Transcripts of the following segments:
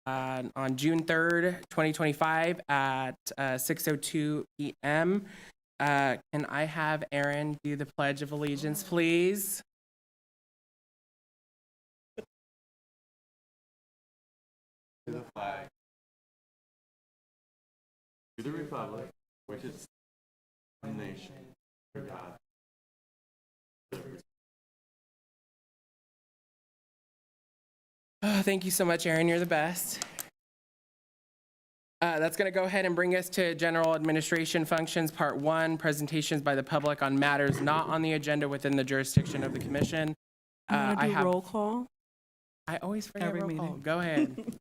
on June 3rd, 2025 at 6:02 p.m. Can I have Aaron do the Pledge of Allegiance, please? To the flag, to the republic, which is one nation, under God. Oh, thank you so much, Aaron. You're the best. That's going to go ahead and bring us to General Administration Functions, Part 1, presentations by the public on matters not on the agenda within the jurisdiction of the Commission. I'm going to do roll call. I always forget Every roll call. meeting. Go ahead.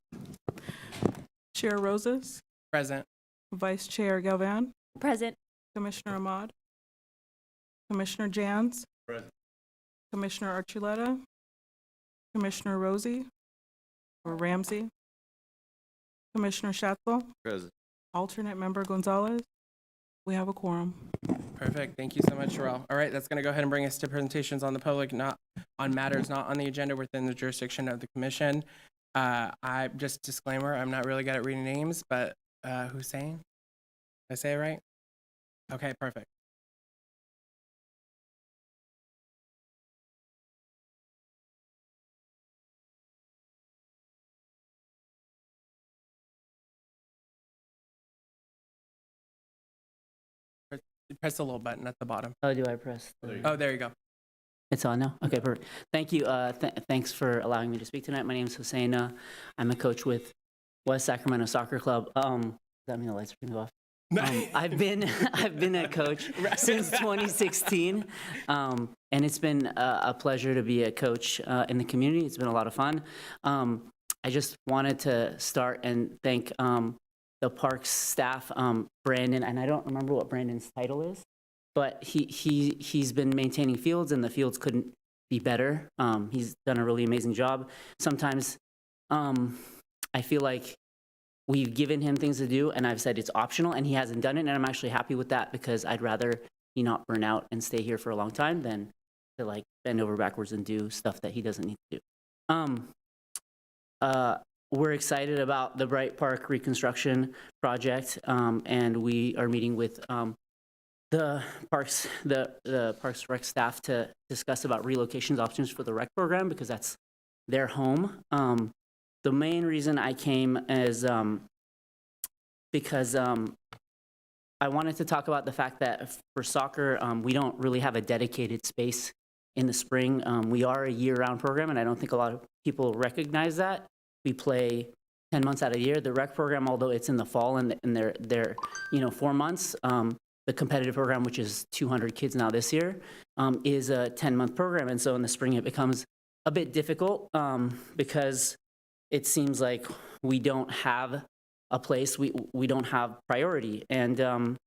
Chair Roses, Present. Vice Chair Galvan, Present. Commissioner Ahmad, Commissioner Jans, Present. Commissioner Archuleta, Commissioner Rosie, or Ramsey, Commissioner Schatzel, Present. Alternate Member Gonzalez. We have a quorum. Perfect. Thank you so much, Sherelle. All right, that's going to go ahead and bring us to presentations on the public, not on matters not on the agenda within the jurisdiction of the Commission. I just disclaimer, I'm not really good at reading names, but Hussein, did I say it right? Okay, perfect. Press the little button at the bottom. Oh, do I press? Oh, there you go. It's on now? Okay, perfect. Thank you. Thanks for allowing me to speak tonight. My name is Hussein. I'm a coach with West Sacramento Soccer Club. Does that mean the lights are going to go off? I've been a coach since 2016, and it's been a pleasure to be a coach in the community. It's been a lot of fun. I just wanted to start and thank the parks staff, Brandon, and I don't remember what Brandon's title is, but he's been maintaining fields, and the fields couldn't be better. He's done a really amazing job. Sometimes I feel like we've given him things to do, and I've said it's optional, and he hasn't done it, and I'm actually happy with that because I'd rather he not burn out and stay here for a long time than to like bend over backwards and do stuff that he doesn't need to do. We're excited about the Bright Park reconstruction project, and we are meeting with the Parks Rec staff to discuss about relocations options for the rec program because that's their home. The main reason I came is because I wanted to talk about the fact that for soccer, we don't really have a dedicated space in the spring. We are a year-round program, and I don't think a lot of people recognize that. We play 10 months out of the year. The rec program, although it's in the fall and they're 4 months, the competitive program, which is 200 kids now this year, is a 10-month program. And so in the spring, it becomes a bit difficult because it seems like we don't have a place, we don't have priority. And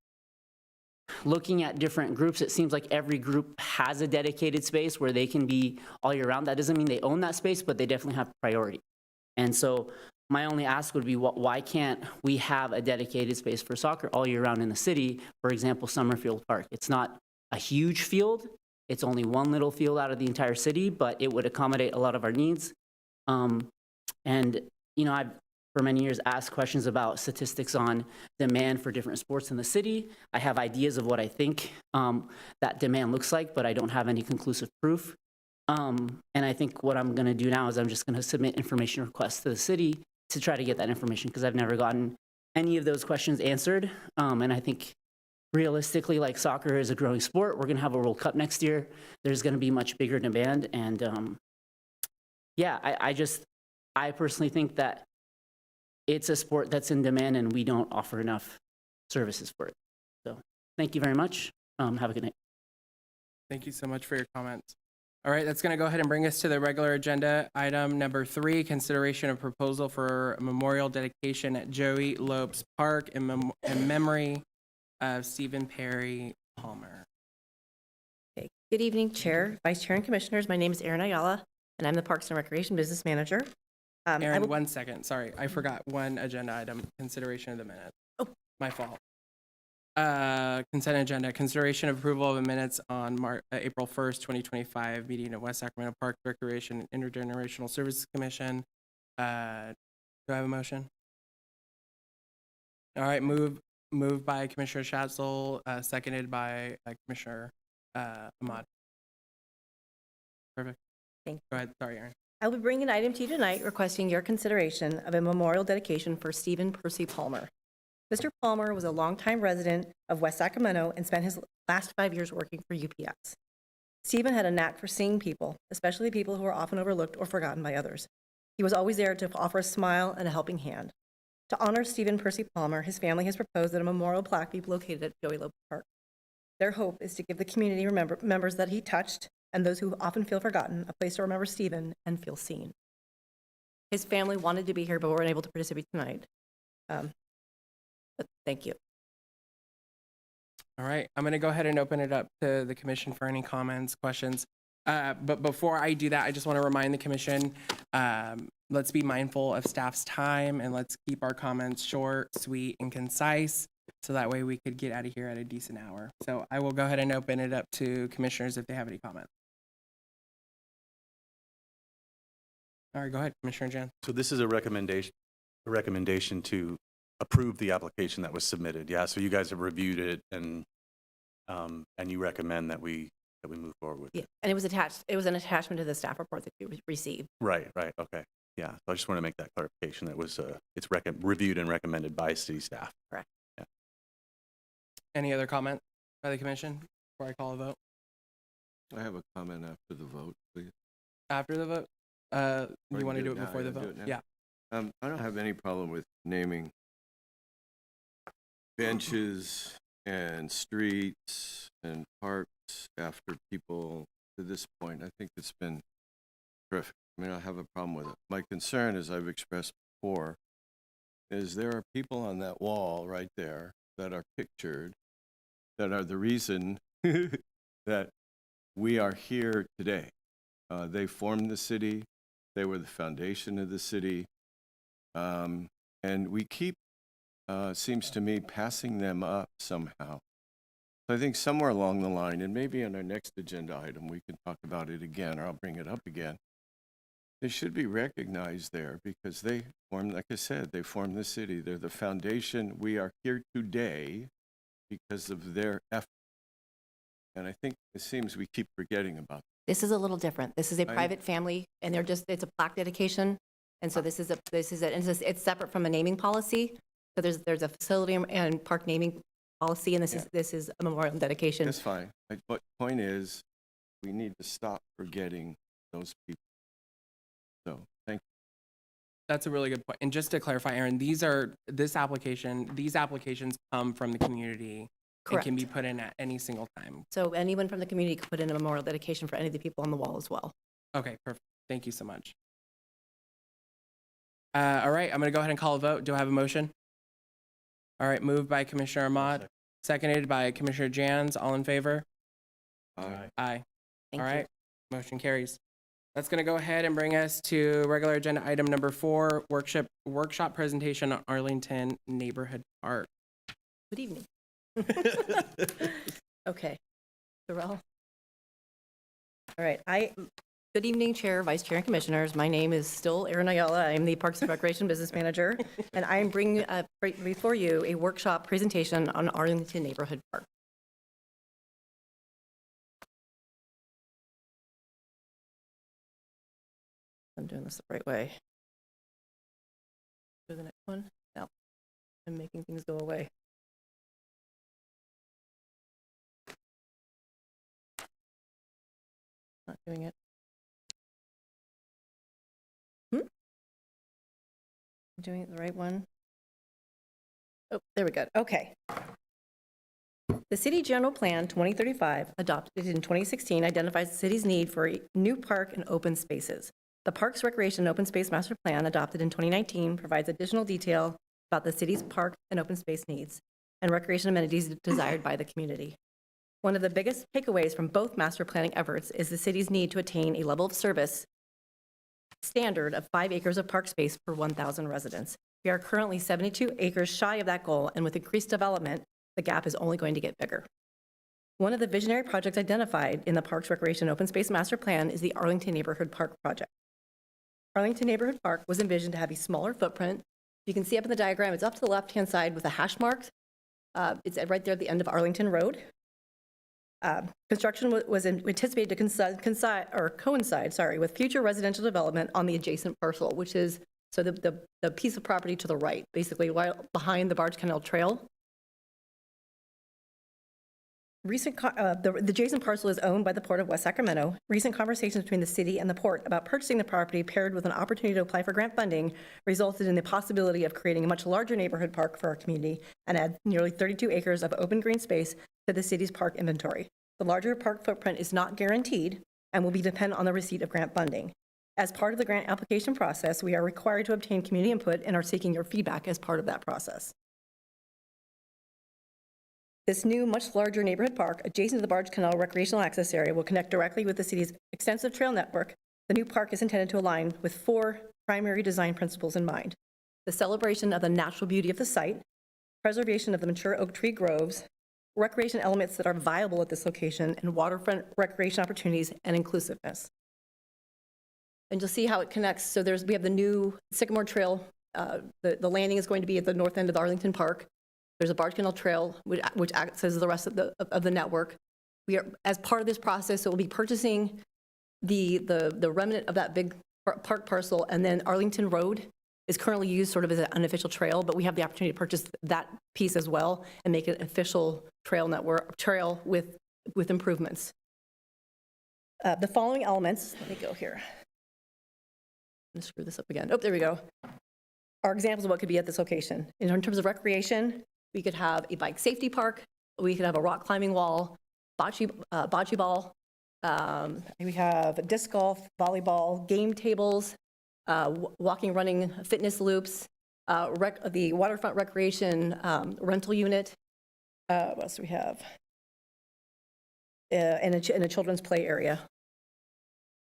looking at different groups, it seems like every group has a dedicated space where they can be all year round. That doesn't mean they own that space, but they definitely have priority. And so my only ask would be, why can't we have a dedicated space for soccer all year round in the city? For example, Summerfield Park. It's not a huge field. It's only one little field out of the entire city, but it would accommodate a lot of our needs. And, I've for many years asked questions about statistics on demand for different sports in the city. I have ideas of what I think that demand looks like, but I don't have any conclusive proof. And I think what I'm going to do now is I'm just going to submit information requests to the city to try to get that information because I've never gotten any of those questions answered. And I think realistically, like soccer is a growing sport. We're going to have a World Cup next year. There's going to be much bigger demand. And I personally think that it's a sport that's in demand and we don't offer enough services for it. So thank you very much. Have a good night. Thank you so much for your comments. All right, that's going to go ahead and bring us to the regular agenda. Item number 3, consideration of proposal for a memorial dedication at Joey Lopes Park in memory of Stephen Perry Palmer. Okay. Good evening, Chair, Vice Chair, and Commissioners. My name is Erin Ayala, and I'm the Parks and Recreation Business Manager. Erin, 1 second. Sorry, I forgot one agenda item, consideration of the minutes. Oh, my fault. Consent agenda, consideration of approval of the minutes on April 1st, 2025, meeting of West Sacramento Park Recreation and Intergenerational Services Commission. Do I have a motion? All right, moved by Commissioner Schatzel, seconded by Commissioner Ahmad. Perfect. Thank Go ahead. Sorry, Aaron. I will bring an item to you tonight requesting your consideration of a memorial dedication for Stephen Percy Palmer. Mr. Palmer was a longtime resident of West Sacramento and spent his last 5 years working for UPS. Stephen had a knack for seeing people, especially people who are often overlooked or forgotten by others. He was always there to offer a smile and a helping hand. To honor Stephen Percy Palmer, his family has proposed that a memorial plaque be located at Joey Loeb Park. Their hope is to give the community members that he touched and those who often feel forgotten a place to remember Stephen and feel seen. His family wanted to be here but weren't able to participate tonight. But thank you. All right, I'm going to go ahead and open it up to the commission for any comments, questions. But before I do that, I just want to remind the commission, let's be mindful of staff's time and let's keep our comments short, sweet, and concise. So that way we could get out of here at a decent hour. So I will go ahead and open it up to commissioners if they have any comments. All right, go ahead, Commissioner Jan. So this is a recommendation to approve the application that was submitted. Yeah, so you guys have reviewed it and you recommend that we move forward with it. Yeah, and it was attached. It was an attachment to the staff report that you received. Right, okay. Yeah, so I just want to make that clarification. That was it's reviewed and recommended by city staff. Correct. Yeah. Any other comment by the commission before I call a vote? I have a comment after the vote, please. After the vote? You want to do it now? before the Yeah, do vote? it now. Yeah. I don't have any problem with naming benches and streets and parks after people to this point. I think it's been terrific. I mean, I have a problem with it. My concern, as I've expressed before, is there are people on that wall right there that are pictured that are the reason that we are here today. They formed the city. They were the foundation of the city. And we keep, seems to me, passing them up somehow. So I think somewhere along the line, and maybe on our next agenda item, we can talk about it again, or I'll bring it up again. They should be recognized there because they formed, like I said, they formed the city. They're the foundation. We are here today because of their effort. And I think it seems we keep forgetting about that. This is a little different. This is a private family, and it's a plaque dedication. And so it's separate from a naming policy. So there's a facility and park naming policy, and this is a memorial dedication. That's fine. But point is, we need to stop forgetting those people. So, thank you. That's a really good point. And just to clarify, Aaron, these applications come from the community Correct. and can be put in at any single time. So anyone from the community could put in a memorial dedication for any of the people on the wall as well. Okay, perfect. Thank you so much. All right, I'm going to go ahead and call a vote. Do I have a motion? All right, moved by Commissioner Ahmad, seconded by Commissioner Jans. All in favor? Aye. Aye. Thank All you. right, motion carries. That's going to go ahead and bring us to regular agenda item number 4, workshop presentation on Arlington Neighborhood Park. Good evening. Okay. Sorrel. All right. Good evening, Chair, Vice Chair, and Commissioners. My name is still Erin Ayala. I am the Parks and Recreation Business Manager, and I am bringing before you a workshop presentation on Arlington Neighborhood Park. I'm doing this the right way. Do the next one. No, I'm making things go away. Not doing it. I'm doing it the right one. Oh, there we go. Okay. The City General Plan 2035, adopted in 2016, identifies the city's need for a new park and open spaces. The Parks, Recreation, and Open Space Master Plan, adopted in 2019, provides additional detail about the city's park and open space needs and recreation amenities desired by the community. One of the biggest takeaways from both master planning efforts is the city's need to attain a level of service standard of 5 acres of park space per 1,000 residents. We are currently 72 acres shy of that goal, and with increased development, the gap is only going to get bigger. One of the visionary projects identified in the Parks, Recreation, and Open Space Master Plan is the Arlington Neighborhood Park project. Arlington Neighborhood Park was envisioned to have a smaller footprint. You can see up in the diagram, it's up to the left-hand side with a hash mark. It's right there at the end of Arlington Road. Construction was anticipated to coincide with future residential development on the adjacent parcel, which is the piece of property to the right, basically behind the Barge Canal Trail. The adjacent parcel is owned by the Port of West Sacramento. Recent conversations between the city and the port about purchasing the property, paired with an opportunity to apply for grant funding, resulted in the possibility of creating a much larger neighborhood park for our community and add nearly 32 acres of open green space to the city's park inventory. The larger park footprint is not guaranteed and will be dependent on the receipt of grant funding. As part of the grant application process, we are required to obtain community input and are seeking your feedback as part of that process. This new, much larger neighborhood park adjacent to the Barge Canal recreational access area will connect directly with the city's extensive trail network. The new park is intended to align with 4 primary design principles in mind: the celebration of the natural beauty of the site, preservation of the mature oak tree groves, recreation elements that are viable at this location, and waterfront recreation opportunities and inclusiveness. And you'll see how it connects. So we have the new Sycamore Trail. The landing is going to be at the north end of the Arlington Park. There's a Barge Canal Trail, which acts as the rest of the network. We are, as part of this process, so we'll be purchasing the remnant of that big park parcel, and then Arlington Road is currently used sort of as an unofficial trail, but we have the opportunity to purchase that piece as well and make it an official trail with improvements. The following elements, let me go here. I'm gonna screw this up again. Oh, there we go. Are examples of what could be at this location. In terms of recreation, we could have a bike safety park, we could have a rock climbing wall, bocce ball, we have disc golf, volleyball, game tables, walking, running, fitness loops, the waterfront recreation rental unit. What else do we have? And a children's play area.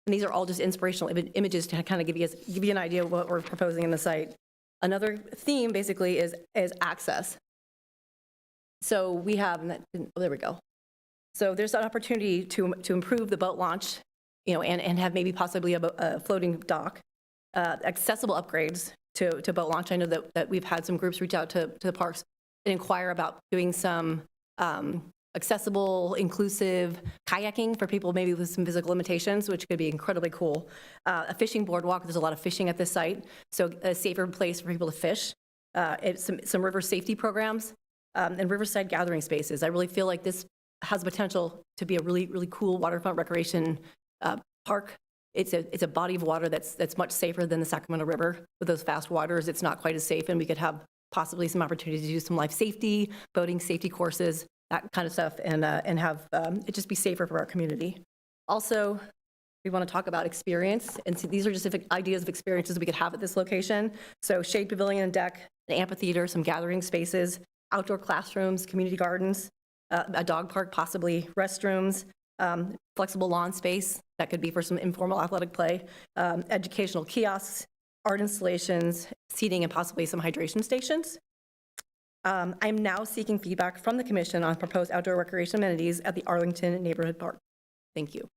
And these are all just inspirational images to kind of give you an idea of what we're proposing in the site. Another theme basically is access. So we have, there we go. So there's an opportunity to improve the boat launch, and have maybe possibly a floating dock, accessible upgrades to boat launch. I know that we've had some groups reach out to the parks and inquire about doing some accessible, inclusive kayaking for people maybe with some physical limitations, which could be incredibly cool. A fishing boardwalk, there's a lot of fishing at this site, so a safer place for people to fish. Some river safety programs, and riverside gathering spaces. I really feel like this has the potential to be a really, really cool waterfront recreation park. It's a body of water that's much safer than the Sacramento River. With those fast waters, it's not quite as safe, and we could have possibly some opportunity to do some life safety, boating safety courses, that kind of stuff, and have it just be safer for our community. Also, we want to talk about experience, and so these are just ideas of experiences we could have at this location. So shade pavilion and deck, an amphitheater, some gathering spaces, outdoor classrooms, community gardens, a dog park, possibly restrooms, flexible lawn space that could be for some informal athletic play, educational kiosks, art installations, seating, and possibly some hydration stations. I'm now seeking feedback from the commission on proposed outdoor recreation amenities at the Arlington Neighborhood Park. Thank you.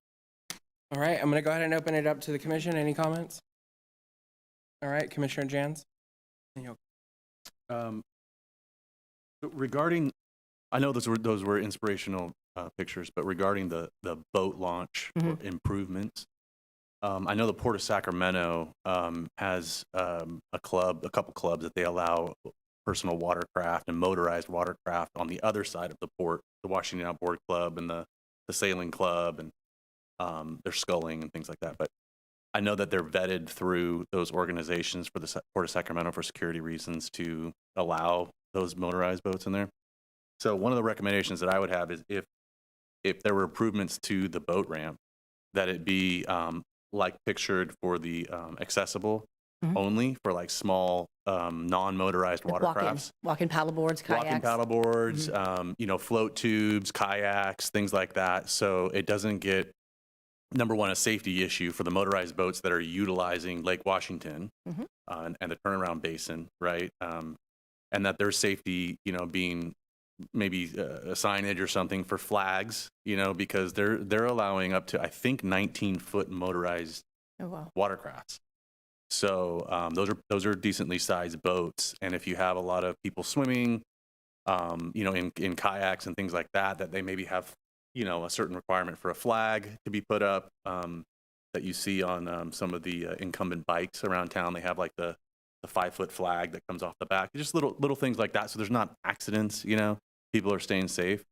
All right, I'm going to go ahead and open it up to the commission. Any comments? All right, Commissioner Jans. Regarding, I know those were inspirational pictures, but regarding the boat launch or improvements, I know the Port of Sacramento has a couple clubs that they allow personal watercraft and motorized watercraft on the other side of the port, the Washington Outboard Club and the Sailing Club, and they're sculling and things like that. But I know that they're vetted through those organizations for the Port of Sacramento for security reasons to allow those motorized boats in there. So one of the recommendations that I would have is if there were improvements to the boat ramp, that it be like pictured for the accessible only for like small non-motorized watercrafts. Walk-in paddle boards, kayaks. Walk-in paddle boards, float tubes, kayaks, things like that. So it doesn't get, number one, a safety issue for the motorized boats that are utilizing Lake Washington and the turnaround basin, right? And that their safety, being maybe a signage or something for flags, because they're allowing up to, I think, 19-foot motorized watercrafts. So those are decently sized boats. And if you have a lot of people swimming, in kayaks and things like that, that they maybe have, a certain requirement for a flag to be put up, that you see on some of the incumbent bikes around town. They have like the 5-foot flag that comes off the back. Just little things like that. So there's not accidents, people are staying safe.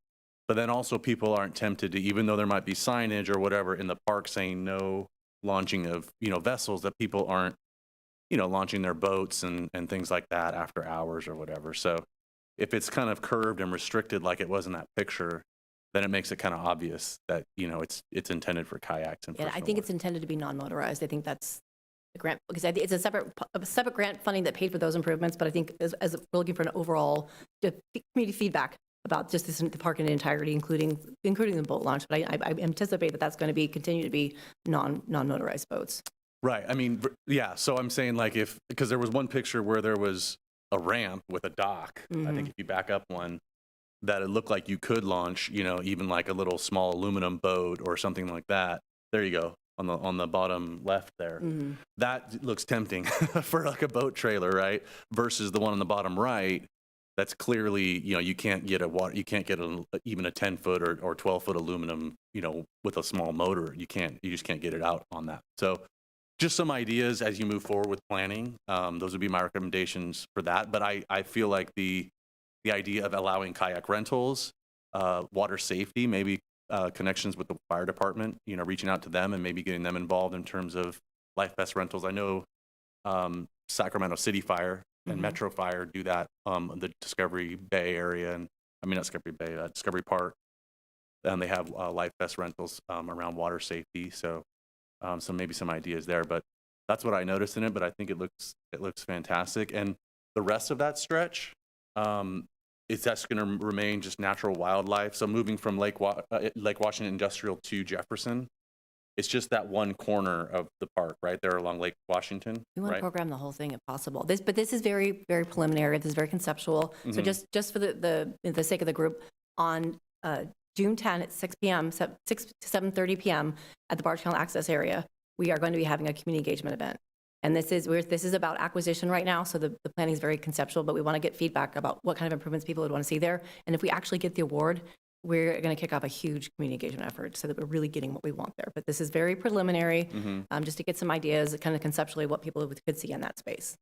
But then also people aren't tempted to, even though there might be signage or whatever in the park saying no launching of, vessels, that people aren't, launching their boats and things like that after hours or whatever. So if it's kind of curved and restricted like it was in that picture, then it makes it kind of obvious that, it's intended for kayaks and Yeah, I personal think water. it's intended to be non-motorized. I think that's the grant, because I think it's a separate grant funding that paid for those improvements, but I think as we're looking for an overall community feedback about just the park in entirety, including the boat launch, but I anticipate that that's going to continue to be non-motorized boats. Right. I mean, yeah. So I'm saying like because there was one picture where there was a ramp with a dock. I think if you back up one, that it looked like you could launch, even like a little small aluminum boat or something like that. There you go on the bottom left there. That looks tempting for like a boat trailer, right? Versus the one on the bottom right. That's clearly, you can't get even a 10-foot or 12-foot aluminum, with a small motor. You just can't get it out on that. So just some ideas as you move forward with planning. Those would be my recommendations for that. But I feel like the idea of allowing kayak rentals, water safety, maybe connections with the fire department, reaching out to them and maybe getting them involved in terms of life vest rentals. I know Sacramento City Fire and Metro Fire do that, the Discovery Bay area, and I mean not Discovery Bay, Discovery Park, and they have life vest rentals around water safety. So maybe some ideas there, but that's what I noticed in it. But I think it looks fantastic, and the rest of that stretch, it's just going to remain just natural wildlife. So moving from Lake Washington Industrial to Jefferson, it's just that one corner of the park right there along Lake Washington. We want right? to program the whole thing if possible. But this is very, very preliminary. This is very conceptual. So just for the sake of the group, on June 10 at 6 p.m., 6 to 7:30 p.m. at the Barge Canal Access Area, we are going to be having a community engagement event. And this is about acquisition right now, so the planning is very conceptual, but we want to get feedback about what kind of improvements people would want to see there. And if we actually get the award, we're going to kick off a huge community engagement effort so that we're really getting what we want there. But this is very preliminary, just to get some ideas, kind of conceptually what people could see in that space.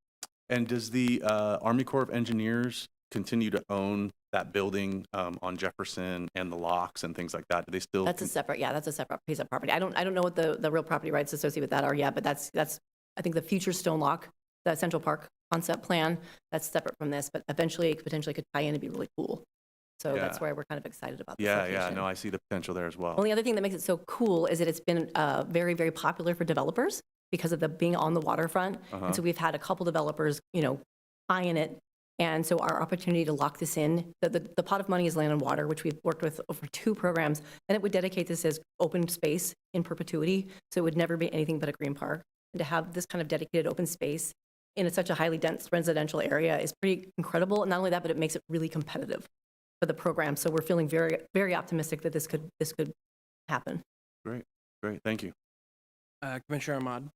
And does the Army Corps of Engineers continue to own that building on Jefferson and the locks and things like that? Do they still? That's a separate piece of property. I don't know what the real property rights associated with that are yet, but that's I think the future Stone Lock, the Central Park concept plan, that's separate from this, but eventually potentially could tie in and be really cool. So that's why we're kind of excited about this location. No, I see the potential there as well. Only other thing that makes it so cool is that it's been very, very popular for developers because of being on the waterfront. And so we've had a couple developers, eyeing it. And so our opportunity to lock this in, the pot of money is land and water, which we've worked with over 2 programs, and it would dedicate this as open space in perpetuity. So it would never be anything but a green park. And to have this kind of dedicated open space in such a highly dense residential area is pretty incredible. And not only that, but it makes it really competitive for the program. So we're feeling very, very optimistic that this could happen. Great. Thank you. Commissioner Ahmad.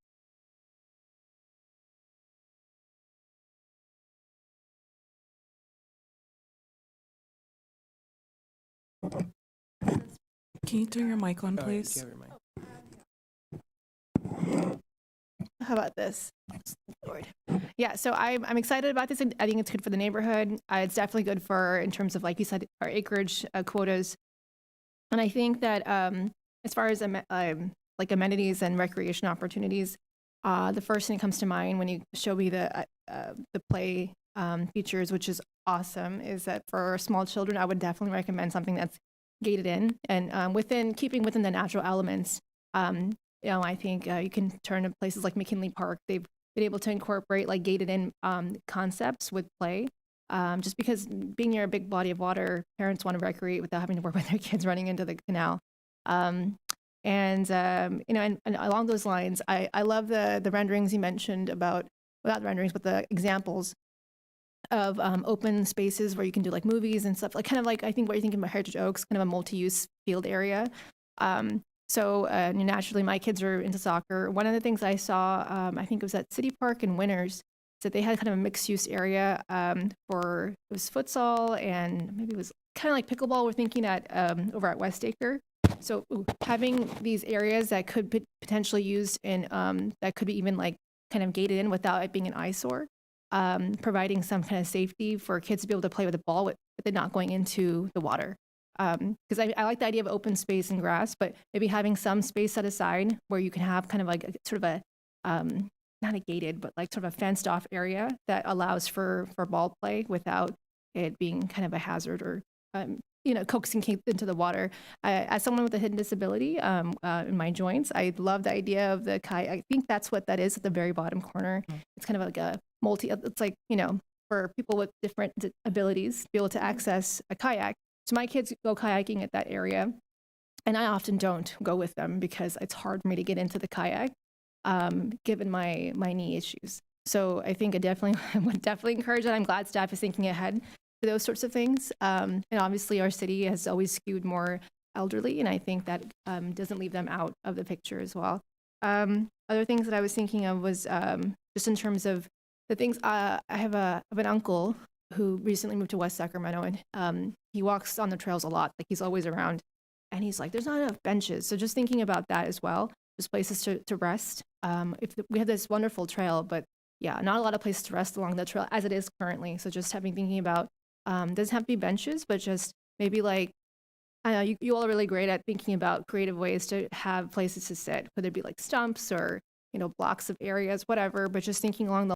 Can you turn your mic on, Oh, please? do you have your mic? How about this? Lord. Yeah, so I'm excited about this. I think it's good for the neighborhood. It's definitely good for, in terms of, like you said, our acreage quotas. And I think that as far as like amenities and recreation opportunities, the first thing that comes to mind when you show me the play features, which is awesome, is that for small children, I would definitely recommend something that's gated in and keeping within the natural elements. I think you can turn to places like McKinley Park. They've been able to incorporate like gated in concepts with play. Just because being near a big body of water, parents want to recreate without having to worry about their kids running into the canal. And along those lines, I love the renderings you mentioned about, without the renderings, but the examples of open spaces where you can do like movies and stuff, like kind of like, I think what you're thinking about Heritage Oaks, kind of a multi-use field area. So naturally, my kids are into soccer. One of the things I saw, I think it was at City Park in Winters, is that they had kind of a mixed-use area for, it was futsal and maybe it was kind of like pickleball. We're thinking at over at West Acre. So having these areas that could be potentially used in, that could be even like kind of gated in without it being an eyesore, providing some kind of safety for kids to be able to play with the ball with it not going into the water. Because I like the idea of open space and grass, but maybe having some space set aside where you can have kind of like a, sort of a, not a gated, but like sort of a fenced off area that allows for ball play without it being kind of a hazard or, coaxing kids into the water. As someone with a hidden disability in my joints, I love the idea of the kayak. I think that's what that is at the very bottom corner. It's kind of like a it's like, for people with different abilities to be able to access a kayak. So my kids go kayaking at that area, and I often don't go with them because it's hard for me to get into the kayak, given my knee issues. So I think I would definitely encourage that. I'm glad staff is thinking ahead for those sorts of things. And obviously our city has always skewed more elderly, and I think that doesn't leave them out of the picture as well. Other things that I was thinking of was just in terms of the things, I have an uncle who recently moved to West Sacramento, and he walks on the trails a lot, like he's always around, and he's like, there's not enough benches. So just thinking about that as well, just places to rest. We have this wonderful trail, but yeah, not a lot of places to rest along the trail as it is currently. So just thinking about, doesn't have to be benches, but just maybe like, I know you all are really great at thinking about creative ways to have places to sit, whether it be like stumps or, blocks of areas, whatever, but just thinking along the